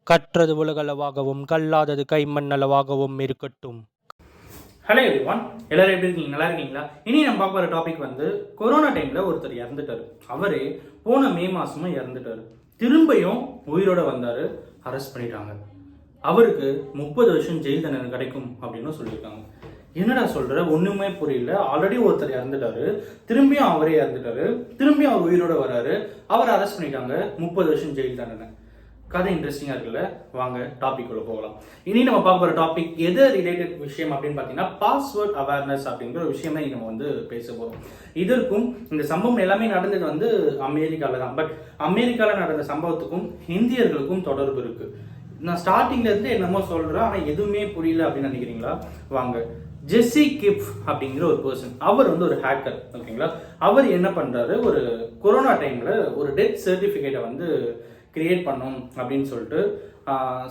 கற்றது உலகளவாகவும் கல்லாதது கைமண்ணளவாகவும் இருக்கட்டும். Hello everyone, எல்லாரும் எப்படி இருக்கீங்க? நல்லா இருக்கீங்களா? இனி நம்ம பார்க்க போகிற டாபிக் வந்து கொரோனா டைமில் ஒருத்தர் இறந்துட்டார். அவரே போன மே மாதமும் இறந்துட்டார். திரும்பியும் உயிரோட வந்தார், அரெஸ்ட் பண்ணிட்டாங்க. அவருக்கு 30 வருஷம் ஜெயில் தண்டனை கிடைக்கும் அப்படின்னு சொல்லியிருக்காங்க. என்னடா சொல்கிற, ஒன்றுமே புரியல. ஆல்ரெடி ஒருத்தர் இறந்துட்டாரு, திரும்பியும் அவரே இறந்துட்டாரு, திரும்பியும் அவர் உயிரோட வராரு, அவர் அரெஸ்ட் பண்ணிட்டாங்க, 30 வருஷம் ஜெயில் தண்டனை. கதை இன்ட்ரெஸ்டிங்காக இருக்குல்ல? வாங்க டாபிக் உள்ள போகலாம். இனி நம்ம பார்க்க போகிற டாபிக் எது ரிலேட்டட் விஷயம் அப்படின்னு பார்த்தீங்கன்னா பாஸ்வேர்ட் அவேர்னஸ் அப்படிங்கிற ஒரு விஷயம் தான் நம்ம வந்து பேச போகிறோம். இதற்கும் இந்த சம்பவம் எல்லாமே நடந்தது வந்து அமெரிக்காவில் தான். பட் அமெரிக்காவில் நடந்த சம்பவத்துக்கும் இந்தியர்களுக்கும் தொடர்பு இருக்கு. நான் ஸ்டார்டிங்ல இருந்து என்னமோ சொல்றேன், ஆனால் எதுவுமே புரியல அப்படின்னு நினைக்கிறீங்களா? வாங்க. ஜெஸ்ஸி கிஃப் அப்படிங்கிற ஒரு பர்சன், அவர் வந்து ஒரு ஹேக்கர். ஓகேங்களா? அவர் என்ன பண்றாரு, ஒரு கொரோனா டைம்ல ஒரு டெத் சர்டிஃபிகேட்டை வந்து கிரியேட் பண்ணும் அப்படின்னு சொல்லிட்டு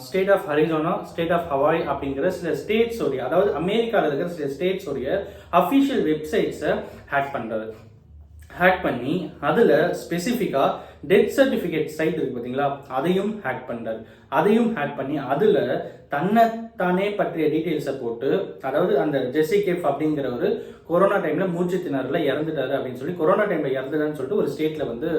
state of Arizona, state of Hawaii அப்படிங்கிற சில ஸ்டேட்ஸோடைய, அதாவது அமெரிக்காவில் இருக்கிற சில ஸ்டேட்ஸோடைய அஃபிஷியல் வெப்சைட்ஸை ஹேக் பண்ணுறாரு. ஹேக் பண்ணி அதில் ஸ்பெசிஃபிக்காக டெத் சர்டிஃபிகேட் சைட் இருக்கு பார்த்தீங்களா, அதையும் ஹேக் பண்ணுறாரு. அதையும் ஹேக் பண்ணி அதில் தன்னைத்தானே பற்றிய டீட்டெயில்ஸை போட்டு, அதாவது அந்த ஜெஸ்ஸி கிஃப் அப்படிங்கிற ஒரு கொரோனா டைமில் மூச்சு திணறல இறந்துட்டாரு அப்படின்னு சொல்லி, கொரோனா டைமில் இறந்துட்டான்னு சொல்லிட்டு ஒரு ஸ்டேட்டில் வந்து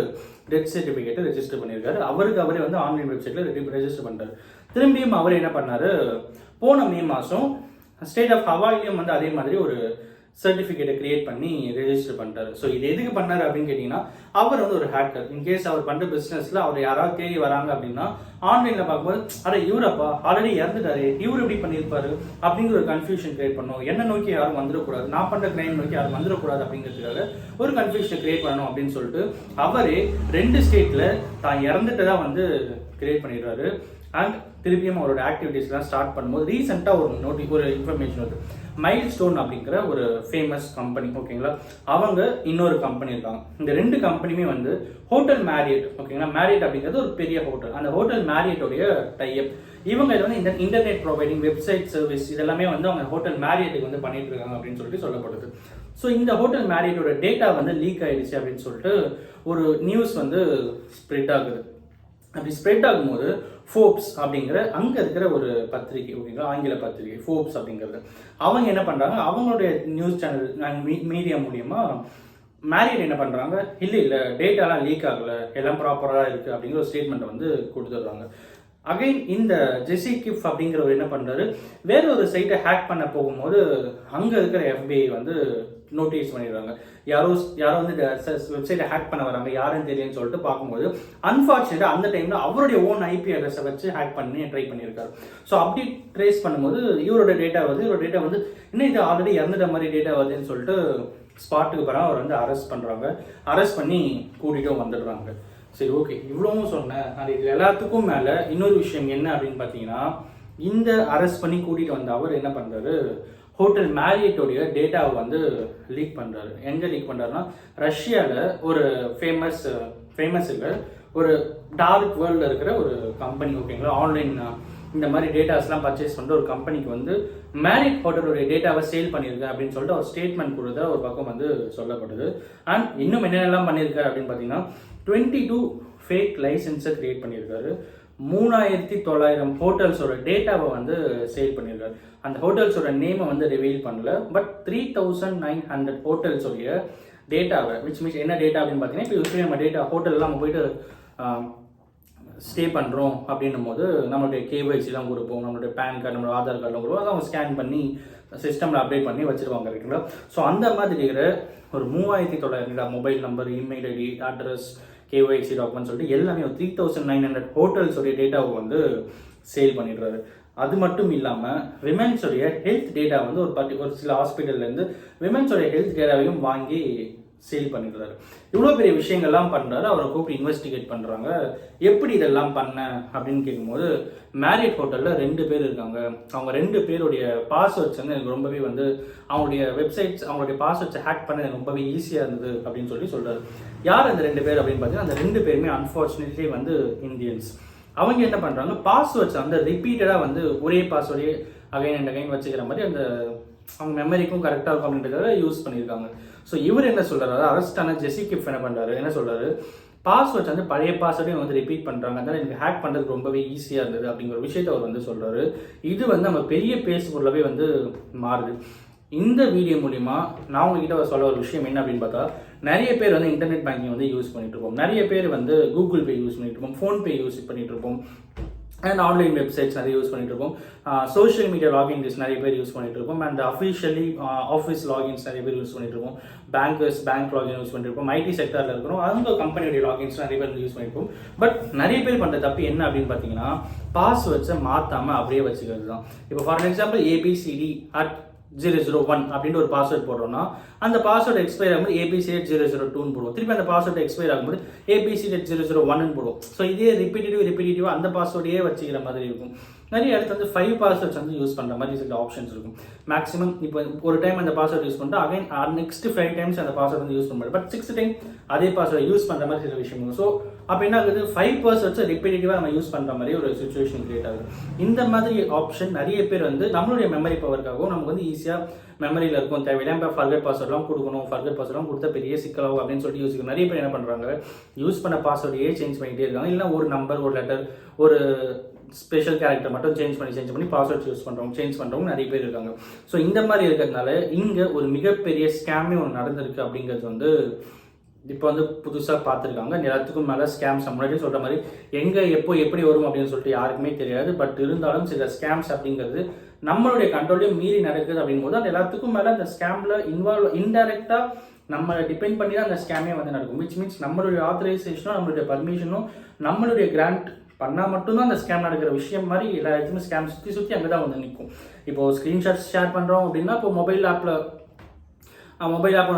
டெத் சர்டிஃபிகேட்டை ரெஜிஸ்டர் பண்ணியிருக்காரு. அவரே வந்து ஆன்லைன் வெப்சைட்டில் ரெஜிஸ்டர் பண்ணுறாரு. திரும்பியும் அவர் என்ன பண்ணார், போன மே மாதம் ஸ்டேட் ஆஃப் ஹவாயிலையும் வந்து அதே மாதிரி ஒரு சர்டிஃபிகேட்டை கிரியேட் பண்ணி ரெஜிஸ்டர் பண்ணிட்டாரு. ஸோ இது எதுக்கு பண்ணாரு அப்படின்னு கேட்டிங்கன்னா, அவர் வந்து ஒரு ஹேக்கர். இன்கேஸ் அவர் பண்ணுற பிஸ்னஸில் அவர் யாராவது தேடி வராங்க அப்படின்னா ஆன்லைனில் பார்க்கும்போது, அட இவரப்பா ஆல்ரெடி இறந்துட்டாரு, இவர் எப்படி பண்ணியிருப்பாரு அப்படிங்கிற ஒரு கன்ஃபியூஷன் கிரியேட் பண்ணும். என்ன நோக்கி யாரும் வந்துடக்கூடாது, நான் பண்ணுற கிரைம் நோக்கி யாரும் வந்துடக்கூடாது அப்படிங்கிறதுக்காக ஒரு கன்ஃபியூஷனை கிரியேட் பண்ணணும் அப்படின்னு சொல்லிட்டு அவரே 2 ஸ்டேட்டில் தான் இறந்துட்டதா வந்து கிரியேட் பண்ணிடுறாரு. அண்ட் திருப்பியும் அவரோட ஆக்டிவிட்டீஸ்லாம் ஸ்டார்ட் பண்ணும்போது ரீசெண்டாக ஒரு இன்ஃபர்மேஷன் வருது. மைல் ஸ்டோன் அப்படிங்கிற ஒரு ஃபேமஸ் கம்பெனி, ஓகேங்களா, அவங்க இன்னொரு கம்பெனி இருக்காங்க. இந்த 2 கம்பெனியுமே வந்து ஹோட்டல் மேரியட், ஓகேங்களா, மேரியட் அப்படிங்கிறது ஒரு பெரிய ஹோட்டல். அந்த ஹோட்டல் மேரியட்டோடைய டைப். இவங்க இதை வந்து இந்த இன்டர்நெட் ப்ரொவைடிங் வெப்சைட் சர்வீஸ் இதெல்லாமே வந்து அவங்க ஹோட்டல் மேரியட்டுக்கு வந்து பண்ணிட்டு இருக்காங்க அப்படின்னு சொல்லிட்டு சொல்லப்படுது. ஸோ இந்த ஹோட்டல் மேரியட்டோட டேட்டா வந்து லீக் ஆயிடுச்சு அப்படின்னு சொல்லிட்டு ஒரு நியூஸ் வந்து ஸ்ப்ரெட் ஆகுது. அப்படி ஸ்ப்ரெட் ஆகும்போது ஃபோர்ப்ஸ் அப்படிங்கிற அங்கே இருக்கிற ஒரு பத்திரிகை, ஓகேங்களா, ஆங்கில பத்திரிகை ஃபோர்ப்ஸ் அப்படிங்கிறது, அவங்க என்ன பண்ணுறாங்க, அவங்களுடைய நியூஸ் சேனல் மீடியா மூலியமா மேரியட் என்ன பண்ணுறாங்க, இல்லை டேட்டாலாம் லீக் ஆகலை, எல்லாம் ப்ராப்பராக இருக்குது அப்படிங்கிற ஒரு ஸ்டேட்மெண்ட்டை வந்து கொடுத்துட்றாங்க. அகைன் இந்த ஜெஸ்ஸி கிஃப் அப்படிங்கிறவர் என்ன பண்ணுறாரு, வேற ஒரு சைட்டை ஹேக் பண்ண போகும்போது அங்கே இருக்கிற FBI வந்து நோட்டீஸ் பண்ணிடுறாங்க. யாரோ வந்து வெப்சைட்டை ஹேக் பண்ண வராங்க, யாருன்னு தெரியும்னு சொல்லிட்டு பார்க்கும்போது அன்ஃபார்ச்சுனேட்டாக அந்த டைமில் அவருடைய ஓன் IP அட்ரஸை வச்சு ஹேக் பண்ணி ட்ரை பண்ணியிருக்காரு. ஸோ அப்படி ட்ரேஸ் பண்ணும்போது இவரோட டேட்டா வந்து இன்னும் இது ஆல்ரெடி இறந்துட்ட மாதிரி டேட்டா வருதுன்னு சொல்லிட்டு ஸ்பாட்டுக்கு பிறகு அவர் வந்து அரெஸ்ட் பண்ணுறாங்க. அரெஸ்ட் பண்ணி கூட்டிகிட்டும் வந்துடுறாங்க. சரி, ஓகே, இவ்வளவும் சொன்னேன். அது இது எல்லாத்துக்கும் மேலே இன்னொரு விஷயம் என்ன அப்படின்னு பார்த்தீங்கன்னா, இந்த அரெஸ்ட் பண்ணி கூட்டிகிட்டு வந்த அவர் என்ன பண்ணுறாரு, ஹோட்டல் மேரியட்டோடைய டேட்டாவை வந்து லீக் பண்ணுறாரு. எங்கே லீக் பண்ணுறாருன்னா, ரஷ்யாவில் ஒரு ஃபேமஸ் இல்லை, ஒரு டார்க் வேர்ல்டில் இருக்கிற ஒரு கம்பெனி, ஓகேங்களா, ஆன்லைன் இந்த மாதிரி டேட்டாஸ்லாம் பர்ச்சேஸ் பண்ணுற ஒரு கம்பெனிக்கு வந்து மேரிட் ஹோட்டலுடைய டேட்டாவை சேல் பண்ணியிருக்கேன் அப்படின்னு சொல்லிட்டு ஒரு ஸ்டேட்மெண்ட் கொடுத்த ஒரு பக்கம் வந்து சொல்லப்படுது. அண்ட் இன்னும் என்னென்னலாம் பண்ணியிருக்காரு அப்படின்னு பார்த்தீங்கன்னா, 22 ஃபேக் லைசன்ஸை கிரியேட் பண்ணியிருக்காரு. 3900 ஹோட்டல்ஸோட டேட்டாவை வந்து சேல் பண்ணியிருக்காரு. அந்த ஹோட்டல்ஸோட நேமை வந்து ரிவீல் பண்ணல. பட் 3900 ஹோட்டல்ஸோடைய டேட்டாவை, விச் மீன்ஸ் என்ன டேட்டா அப்படின்னு பார்த்தீங்கன்னா, இப்போ யூஸ்வலி நம்ம டேட்டா ஹோட்டல்லாம் நம்ம போயிட்டு ஸ்டே பண்ணுறோம் அப்படின்னும் போது நம்மளுடைய KYCலாம் கொடுப்போம், நம்மளுடைய பேன் கார்டு, நம்மளோட ஆதார் கார்டெலாம் கொடுப்போம், அதை அவங்க ஸ்கேன் பண்ணி சிஸ்டமில் அப்டேட் பண்ணி வச்சுருவாங்க, ரைட்டுங்களா. ஸோ அந்த மாதிரி இருக்கிற ஒரு 3900 mobile number, email ID, address, KYC document சொல்லிட்டு எல்லாமே ஒரு 3900 ஹோட்டல்ஸோடைய டேட்டாவை வந்து சேல் பண்ணிடுறாரு. அது மட்டும் இல்லாமல் விமென்ஸோடைய ஹெல்த் டேட்டா வந்து ஒரு சில ஹாஸ்பிட்டல்லேருந்து விமென்ஸோடைய ஹெல்த் டேட்டாவையும் வாங்கி சேல் பண்ணிடுறாரு. இவ்வளோ பெரிய விஷயங்கள்லாம் பண்ணுறாரு. அவரை கூப்பிட்டு இன்வெஸ்டிகேட் பண்ணுறாங்க. எப்படி இதெல்லாம் பண்ண அப்படின்னு கேட்கும்போது, மேரியட் ஹோட்டலில் 2 பேர் இருக்காங்க, அவங்க 2 பேருடைய பாஸ்வேர்ட்ஸ் வந்து எனக்கு ரொம்பவே வந்து அவங்களுடைய வெப்சைட்ஸ், அவங்களுடைய பாஸ்வேர்ட்ஸை ஹேக் பண்ண எனக்கு ரொம்பவே ஈஸியாக இருந்தது அப்படின்னு சொல்கிறாரு. யார் அந்த 2 பேர் அப்படின்னு பார்த்தீங்கன்னா, அந்த 2 பேருமே அன்ஃபார்ச்சுனேட்லி வந்து இந்தியன்ஸ். அவங்க என்ன பண்ணுறாங்க, பாஸ்வேர்ட்ஸ் வந்து ரிப்பீட்டடாக வந்து ஒரே பாஸ்வேர்டே அகைன் அண்ட் அகைன் வச்சுக்கிற மாதிரி அந்த அவங்க மெமரிக்கும் கரெக்டாக இருக்கும் அப்படின்றத யூஸ் பண்ணியிருக்காங்க. ஸோ இவர் என்ன சொல்கிறாரு, அரெஸ்ட் ஆன ஜெஸ்ஸி கிஃப் என்ன பண்ணுறாரு, என்ன சொல்கிறாரு, பாஸ்வேர்ட்ஸ் வந்து பழைய பாஸ்வேர்டையும் வந்து ரிப்பீட் பண்ணுறாங்க. அதனால் எனக்கு ஹேக் பண்ணுறதுக்கு ரொம்பவே ஈஸியாக இருந்தது அப்படிங்கிற விஷயத்தை அவர் வந்து சொல்கிறாரு. இது வந்து நம்ம பெரிய பேசு பொருளாகவே வந்து மாறுது. இந்த வீடியோ மூலிமா நான் உங்ககிட்ட சொல்ல ஒரு விஷயம் என்ன அப்படின்னு பார்த்தா, நிறைய பேர் வந்து இன்டர்நெட் பேங்கிங் வந்து யூஸ் பண்ணிட்டு இருப்போம், நிறைய பேர் வந்து கூகுள் பே யூஸ் பண்ணிட்டு இருப்போம், ஃபோன்பே யூஸ் பண்ணிட்டு இருப்போம், அண்ட் ஆன்லைன் வெப்சைட்ஸ் நிறைய யூஸ் பண்ணிட்டு இருப்போம், சோஷியல் மீடியா லாகின்ஸ் நிறைய பேர் யூஸ் பண்ணிட்டு இருப்போம், அண்ட் அஃபிஷியலி ஆஃபீஸ் லாகின்ஸ் நிறைய பேர் யூஸ் பண்ணிட்டு இருப்போம், பேங்க் லாகின் யூஸ் பண்ணிட்டு இருப்போம், ஐடி செக்டரில் இருக்கிறோம் அவங்க கம்பெனியோட லாகின்ஸ் நிறைய பேர் யூஸ் பண்ணிருப்போம். பட் நிறைய பேர் பண்ணுற தப்பு என்ன அப்படின்னு பார்த்தீங்கன்னா, பாஸ்வேர்ட்ஸை மாற்றாமல் அப்படியே வச்சுக்கிறது தான். இப்போ ஃபார் எக்ஸாம்பிள் abcd@001 அப்படின்ற ஒரு பாஸ்வேர்ட் போடுறோம்னா, அந்த பாஸ்வேர்டு எக்ஸ்பயர் ஆகும்போது abcd@002 போடுவோம். திருப்பி அந்த பாஸ்வேர்டு எக்ஸ்பயர் ஆகும்போது abcd@001 போடுவோம். ஸோ இதே ரிப்பீட்டிவா அந்த பாஸ்வேர்டையே வச்சுக்கிற மாதிரி இருக்கும். நிறைய இடத்துல வந்து 5 பாஸ்வேர்ட்ஸ் வந்து யூஸ் பண்ணுற மாதிரி சில ஆப்ஷன்ஸ் இருக்கும். மேக்ஸிமம் இப்போ ஒரு டைம் அந்த பாஸ்வேர்ட் யூஸ் பண்ணிட்டு அகைன் நெக்ஸ்ட் 5 டைம்ஸ் அந்த பாஸ்வேர்ட் வந்து யூஸ் பண்ண முடியும். பட் 6th டைம் அதே பாஸ்வேர்ட் யூஸ் பண்ணுற மாதிரி சில விஷயம். ஸோ அப்போ என்ன ஆகுது, 5 பாஸ்வேர்ட்ஸை ரிப்பீட்டிவாக நம்ம யூஸ் பண்ணுற மாதிரி ஒரு சுச்சுவேஷன் கிரியேட் ஆகுது. இந்த மாதிரி ஆப்ஷன் நிறைய பேர் வந்து நம்மளுடைய மெமரி பவருக்காகவும் நமக்கு வந்து ஈஸியாக மெமரியில் இருக்கும் தேவையில்லை, இப்போ ஃபர்கட் பாஸ்வேர்ட்லாம் கொடுக்கணும், ஃபர்கட் பாஸ்வேர்ட்லாம் கொடுத்தா பெரிய சிக்கலாகும் அப்படின்னு சொல்லிட்டு யோசிக்கணும். நிறைய பேர் என்ன பண்ணுறாங்க, யூஸ் பண்ண பாஸ்வேர்டையே சேஞ்ச் பண்ணிகிட்டே இருக்காங்க. இல்லை ஒரு நம்பர், ஒரு லெட்டர், ஒரு ஸ்பெஷல் கேரக்டர் மட்டும் சேஞ்ச் பண்ணி பாஸ்வேர்ட் சேஞ்ச் பண்ணுறவங்க நிறைய பேர் இருக்காங்க. ஸோ இந்த மாதிரி இருக்கிறதுனால இங்கே ஒரு மிகப்பெரிய ஸ்கேமே ஒன்று நடந்திருக்கு அப்படிங்கிறது வந்து இப்போ வந்து புதுசாக பார்த்துருக்காங்க. எல்லாத்துக்கும் மேலே ஸ்கேம்ஸ் முன்னாடி சொல்கிற மாதிரி எங்கே எப்போ எப்படி வரும் அப்படின்னு சொல்லிட்டு யாருக்குமே தெரியாது. பட் இருந்தாலும் சில ஸ்கேம்ஸ் அப்படிங்கிறது நம்மளுடைய கண்ட்ரோலையும் மீறி நடக்குது அப்படிங்கும்போது அந்த எல்லாத்துக்கும் மேலே அந்த ஸ்கேமில் இன்டைரக்டாக நம்மளை டிபெண்ட் பண்ணி தான் அந்த ஸ்கேமே வந்து நடக்கும். விச் மீன்ஸ் நம்மளுடைய ஆத்தரைசேஷனும் நம்மளுடைய பர்மிஷனும் நம்மளுடைய கிராண்ட் பண்ணால் மட்டும்தான் அந்த ஸ்கேம் நடக்கிற விஷயம் மாதிரி எல்லா இடத்துலையும் ஸ்கேம் சுற்றி அங்கே தான் வந்து நிற்கும். இப்போது ஸ்க்ரீன்ஷாட்ஸ் ஷேர் பண்ணுறோம் அப்படின்னா, இப்போ மொபைல் ஆப்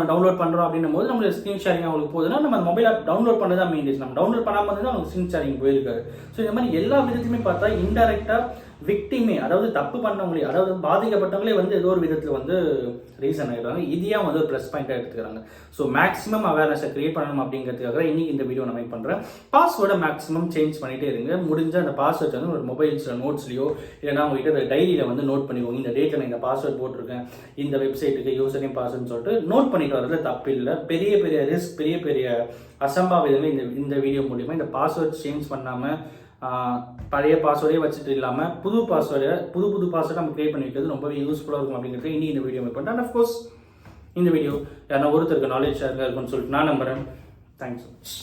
டவுன்லோட் பண்ணுறோம் அப்படின்னும் போது நம்மளுக்கு ஸ்க்ரீன் ஷேரிங் அவங்களுக்கு போகுதுன்னா நம்ம மொபைல் ஆப் டவுன்லோட் பண்ண தான் மெயின். நம்ம டவுன்லோட் பண்ணாமல் வந்து அவங்களுக்கு ஸ்க்ரீன் ஷேரிங் போயிருக்காரு. ஸோ இந்த மாதிரி எல்லா விதத்துலையுமே பார்த்தா இன்டெரக்டாக விக்டிமே, அதாவது தப்பு பண்ணவங்களே, அதாவது பாதிக்கப்பட்டவங்களே வந்து ஏதோ ஒரு விதத்தில் வந்து ரீசன் ஆகிடுறாங்க. இதையாக வந்து ஒரு ப்ளஸ் பாயிண்டாக எடுத்துக்கிறாங்க. ஸோ மேக்ஸிமம் அவேர்னஸை கிரியேட் பண்ணணும் அப்படிங்கிறதுக்காக இன்னைக்கு இந்த வீடியோ நான் மேக் பண்ணுறேன். பாஸ்வேர்டை மேக்ஸிமம் சேஞ்ச் பண்ணிகிட்டே இருங்க. முடிஞ்ச அந்த பாஸ்வேர்ட் வந்து ஒரு மொபைல்ஸில் நோட்ஸ்லையோ இல்லைனா உங்ககிட்ட டைரியில் வந்து நோட் பண்ணிக்கோங்க. இந்த டேட்டில் நான் இந்த பாஸ்வேர்ட் போட்டிருக்கேன், இந்த வெப்சைட்டுக்கு யூசர் நேம் பாஸ்வேர்ட்னு சொல்லிட்டு நோட் பண்ணிட்டு வரதுல தப்பு இல்லை. பெரிய பெரிய ரிஸ்க், பெரிய பெரிய அசம்பாவிதமே இந்த வீடியோ மூலிமா இந்த பாஸ்வேர்ட் சேஞ்ச் பண்ணாமல் பழைய பாஸ்வேர்டே வச்சுட்டு இல்லாமல் புது பாஸ்வேர்டை நம்ம கிரியேட் பண்ணி வைக்கிறது ரொம்பவே யூஸ்ஃபுல்லாக இருக்கும் அப்படிங்கிறது இனி இந்த வீடியோ மேக் பண்ணுறேன். அண்ட் அஃப்கோர்ஸ் இந்த வீடியோ யாரா ஒருத்தருக்கு நாலேஜ் ஷேர் இருக்குன்னு சொல்லிட்டு நான் நம்புகிறேன். தேங்க்ஸ்.